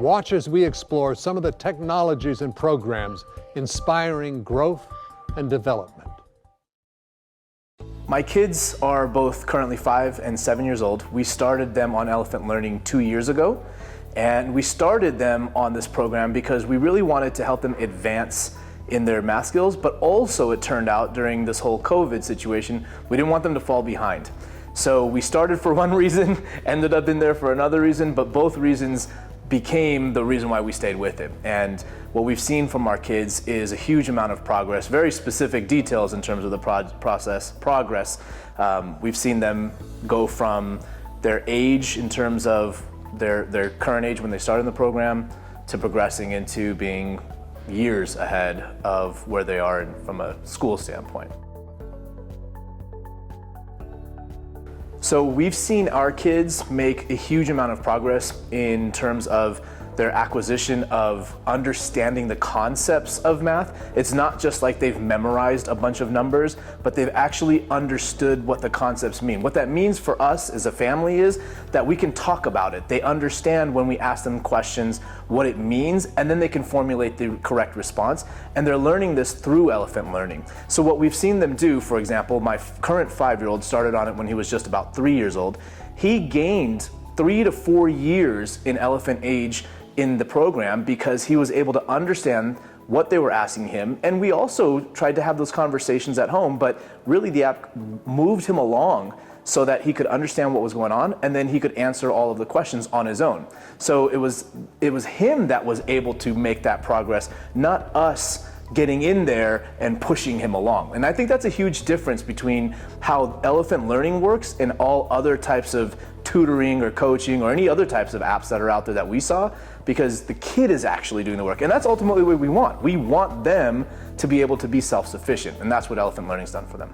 Watch as we explore some of the technologies and programs inspiring growth and development. My kids are both currently 5 and 7 years old. We started them on Elephant Learning 2 years ago, and we started them on this program because we really wanted to help them advance in their math skills, but also it turned out during this whole COVID situation, we didn't want them to fall behind. So we started for one reason, ended up in there for another reason, but both reasons became the reason why we stayed with it. And what we've seen from our kids is a huge amount of progress, very specific details in terms of the progress. We've seen them go from their age in terms of their current age when they started in the program to progressing into being years ahead of where they are from a school standpoint. So we've seen our kids make a huge amount of progress in terms of their acquisition of understanding the concepts of math. It's not just like they've memorized a bunch of numbers, but they've actually understood what the concepts mean. What that means for us as a family is that we can talk about it. They understand when we ask them questions what it means, and then they can formulate the correct response. And they're learning this through Elephant Learning. So what we've seen them do, for example, my current 5-year-old started on it when he was just about 3 years old. He gained 3 to 4 years in Elephant age in the program because he was able to understand what they were asking him. And we also tried to have those conversations at home, but really the app moved him along so that he could understand what was going on, and then he could answer all of the questions on his own. So it was him that was able to make that progress, not us getting in there and pushing him along. And I think that's a huge difference between how Elephant Learning works and all other types of tutoring or coaching or any other types of apps that are out there that we saw, because the kid is actually doing the work. And that's ultimately what we want. We want them to be able to be self-sufficient, and that's what Elephant Learning's done for them.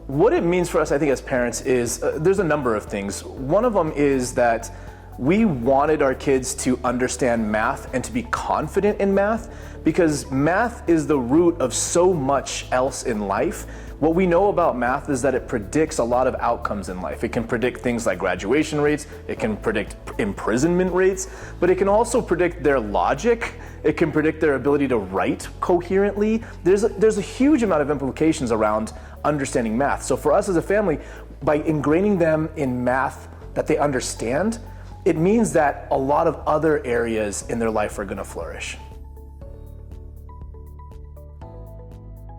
What it means for us, I think, as parents is, there's a number of things. One of them is that we wanted our kids to understand math and to be confident in math, because math is the root of so much else in life. What we know about math is that it predicts a lot of outcomes in life. It can predict things like graduation rates, it can predict imprisonment rates, but it can also predict their logic, it can predict their ability to write coherently. There's a huge amount of implications around understanding math. So for us as a family, by ingraining them in math that they understand, it means that a lot of other areas in their life are going to flourish.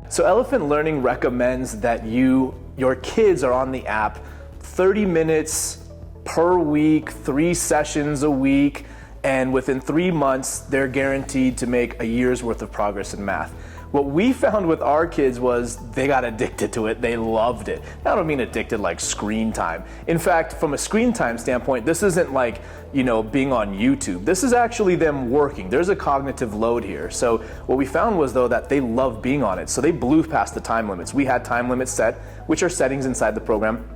So Elephant Learning recommends that your kids are on the app 30 minutes per week, 3 sessions a week, and within 3 months, they're guaranteed to make a year's worth of progress in math. What we found with our kids was they got addicted to it. They loved it. I don't mean addicted like screen time. In fact, from a screen time standpoint, this isn't like, being on YouTube. This is actually them working. There's a cognitive load here. So what we found was, though, that they love being on it. So they blew past the time limits. We had time limits set, which are settings inside the program.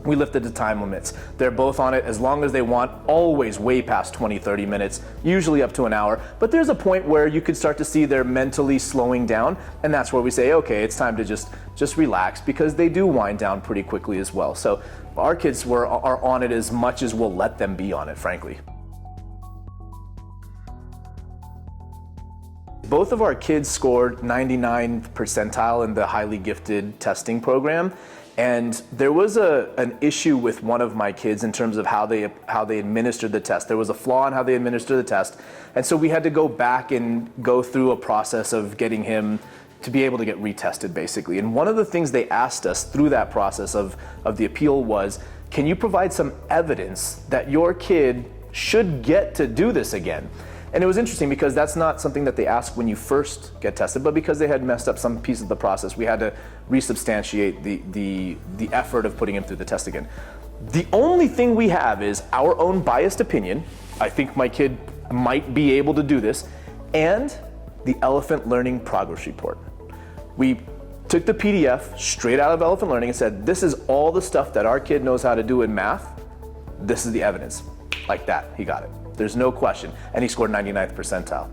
We lifted the time limits. They're both on it as long as they want, always way past 20, 30 minutes, usually up to an hour. But there's a point where you could start to see they're mentally slowing down, and that's where we say, okay, it's time to just relax, because they do wind down pretty quickly as well. So our kids are on it as much as we'll let them be on it, frankly. Both of our kids scored 99 percentile in the highly gifted testing program. And there was an issue with one of my kids in terms of how they administered the test. There was a flaw in how they administered the test. And so we had to go back and go through a process of getting him to be able to get retested, basically. And one of the things they asked us through that process of the appeal was, can you provide some evidence that your kid should get to do this again? And it was interesting because that's not something that they ask when you first get tested, but because they had messed up some piece of the process, we had to resubstantiate the effort of putting him through the test again. The only thing we have is our own biased opinion. I think my kid might be able to do this, and the Elephant Learning progress report. We took the PDF straight out of Elephant Learning and said, this is all the stuff that our kid knows how to do in math. This is the evidence. Like that, he got it. There's no question. And he scored 99th percentile.